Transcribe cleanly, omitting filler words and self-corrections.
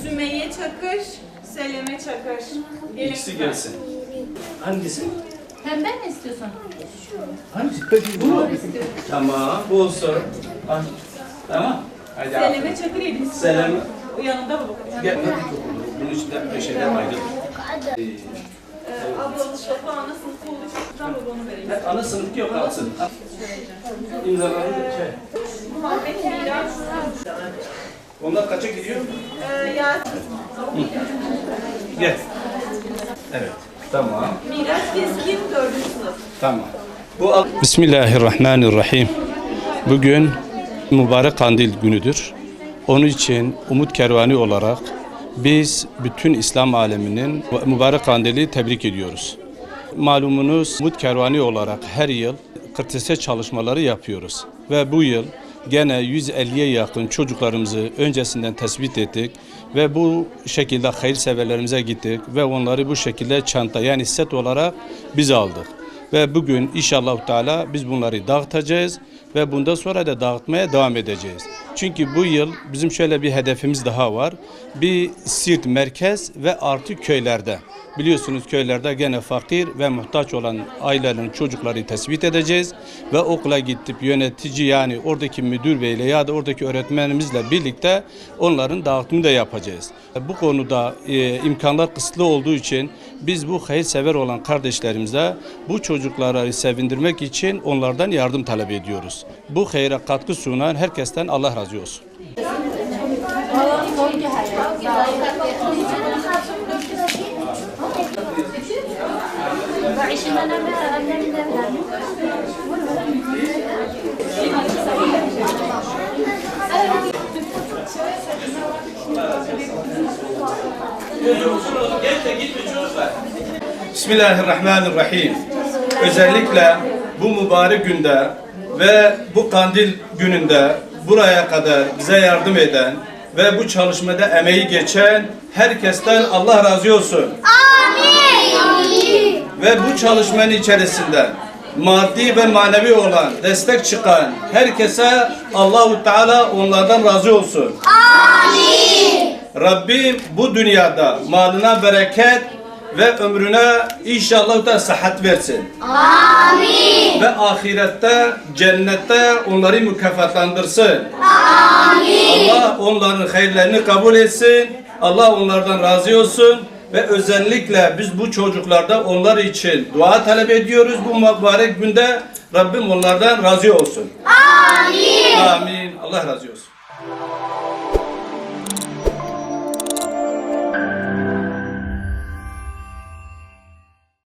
Sümeyye Çakır, Seleme Çakır. İkisi gelsin. Hangisi? Pembe mi istiyorsun? Hangisi? Peki bu mu? Tamam, bu olsun. Tamam. Hadi Seleme Çakır yediniz. Seleme. O yanında mı bakın? Gel. Bunun içinde bir şeyler ayrı. Abla Mustafa ana sınıfı olduğu için tutan onu vereyim. Ana sınıf yok, alsın. İmzaları Muhammed Miraç. Onlar kaça gidiyor? Yasin. Gel. Evet. Tamam. Miraç Keskin 4. sınıf. Tamam. Bismillahirrahmanirrahim. Bugün mübarek kandil günüdür. Onun için Umut Kervanı olarak biz bütün İslam aleminin mübarek kandili tebrik ediyoruz. Malumunuz Umut Kervanı olarak her yıl kırtasiye çalışmaları yapıyoruz. Ve bu yıl gene 150'ye yakın çocuklarımızı öncesinden tespit ettik ve bu şekilde hayırseverlerimize gittik ve onları bu şekilde çanta yani set olarak biz aldık. Ve bugün inşallah Teala biz bunları dağıtacağız ve bundan sonra da dağıtmaya devam edeceğiz. Çünkü bu yıl bizim şöyle bir hedefimiz daha var. Bir Siirt merkez ve artı köylerde. Biliyorsunuz köylerde gene fakir ve muhtaç olan ailelerin çocukları tespit edeceğiz ve okula gidip yönetici yani oradaki müdür beyle ya da oradaki öğretmenimizle birlikte onların dağıtımını da yapacağız. Bu konuda imkanlar kısıtlı olduğu için biz bu hayırsever olan kardeşlerimize bu çocukları sevindirmek için onlardan yardım talep ediyoruz. Bu hayra katkı sunan herkesten Allah razı olsun. Bismillahirrahmanirrahim. Özellikle bu mübarek günde ve bu kandil gününde buraya kadar bize yardım eden ve bu çalışmada emeği geçen herkesten Allah razı olsun. Amin. Ve bu çalışmanın içerisinde maddi ve manevi olan destek çıkan herkese Allahu Teala onlardan razı olsun. Amin. Rabbim bu dünyada malına bereket ve ömrüne inşallah da sıhhat versin. Amin. Ve ahirette, cennette onları mükafatlandırsın. Amin. Allah onların hayırlarını kabul etsin. Allah onlardan razı olsun. Ve özellikle biz bu çocuklarda onlar için dua talep ediyoruz bu mübarek günde. Rabbim onlardan razı olsun. Amin. Amin. Allah razı olsun.